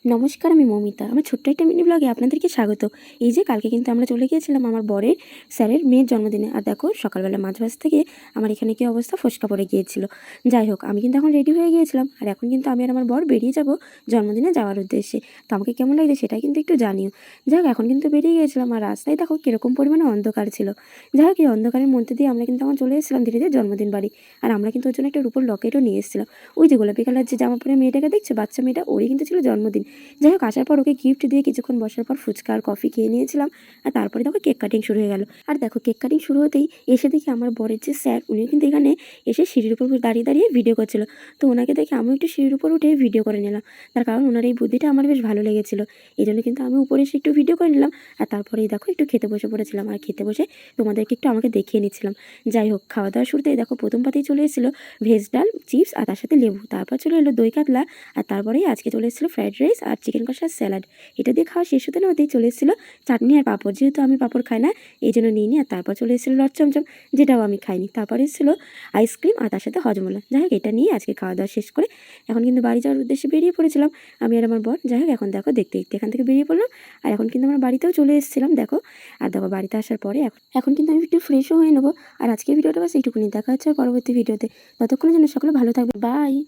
নমস্কার, আমি মৌমিতা। আমার ছোট্ট একটা মিনি ব্লগে আপনাদেরকে স্বাগত। এই যে কালকে কিন্তু আমরা চলে গিয়েছিলাম আমার বরের স্যারের মেয়ের জন্মদিনে। আর দেখো সকালবেলা মাঝবাস থেকে আমার এখানে কি অবস্থা, ফোসকা পড়ে গিয়েছিল। যাই হোক, আমি কিন্তু এখন রেডি হয়ে গিয়েছিলাম। আর এখন কিন্তু আমি আর আমার বর বেরিয়ে যাব জন্মদিনে যাওয়ার উদ্দেশ্যে। তো আমাকে কেমন লাগছে সেটা কিন্তু একটু জানিও। যাই হোক, এখন কিন্তু বেরিয়ে গিয়েছিলাম। আর রাস্তায় দেখো কীরকম পরিমাণে অন্ধকার ছিল। যাই হোক, এই অন্ধকারের মধ্যে দিয়ে আমরা কিন্তু এখন চলে এসেছিলাম ধীরে ধীরে জন্মদিন বাড়ি। আর আমরা কিন্তু ওর জন্য একটা রূপোর লকেটও নিয়ে এসেছিলাম। ওই যে গোলাপি কালার যে জামা পরে মেয়েটাকে দেখছো, বাচ্চা মেয়েটা, ওরই কিন্তু ছিল জন্মদিন। যাই হোক, আসার পর ওকে গিফট দিয়ে কিছুক্ষণ বসার পর ফুচকা আর কফি খেয়ে নিয়েছিলাম। আর তারপরে দেখো কেক কাটিং শুরু হয়ে গেল। আর দেখো কেক কাটিং শুরু হতেই এসে দেখি আমার বরের যে স্যার, উনি কিন্তু এখানে এসে সিঁড়ির উপর দাঁড়িয়ে দাঁড়িয়ে ভিডিও করছিল। তো ওনাকে দেখে আমি একটু সিঁড়ির উপর উঠে ভিডিও করে নিলাম। তার কারণ ওনার এই বুদ্ধিটা আমার বেশ ভালো লেগেছিল। এই জন্য কিন্তু আমি উপরে এসে একটু ভিডিও করে নিলাম। আর তারপরেই দেখো একটু খেতে বসে পড়েছিলাম। আর খেতে বসে তোমাদেরকে একটু আমাকে দেখিয়ে নিচ্ছিলাম। যাই হোক, খাওয়া দাওয়ার শুরুতেই দেখো প্রথম পাতেই চলে এসেছিলো ভেজ ডাল, চিপস আর তার সাথে লেবু। তারপর চলে এলো দই কাতলা। আর তারপরেই আজকে চলে এসেছিলো ফ্রাইড রাইস আর চিকেন কষার স্যালাড। এটা দিয়ে খাওয়া শেষ হতে না হতেই চলে এসেছিলো চাটনি আর পাঁপড়। যেহেতু আমি পাঁপড় খাই না, এই জন্য নিইনি। আর তারপর চলে এসেছিলো লট চমচম, যেটাও আমি খাইনি। তারপরে এসেছিলো আইসক্রিম আর তার সাথে হজমোলা। যাই হোক, এটা নিয়ে আজকে খাওয়া দাওয়া শেষ করে এখন কিন্তু বাড়ি যাওয়ার উদ্দেশ্যে বেরিয়ে পড়েছিলাম আমি আর আমার বর। যাই হোক, এখন দেখো দেখতে দেখতে এখান থেকে বেরিয়ে পড়লাম। আর এখন কিন্তু আমরা বাড়িতেও চলে এসেছিলাম দেখো। আর দেখো বাড়িতে আসার পরে এখন কিন্তু আমি একটু ফ্রেশও হয়ে নেবো। আর আজকের ভিডিওটা বাস এইটুকুনি। দেখা হচ্ছে পরবর্তী ভিডিওতে। ততক্ষণের জন্য সকলে ভালো থাকবে। বাই।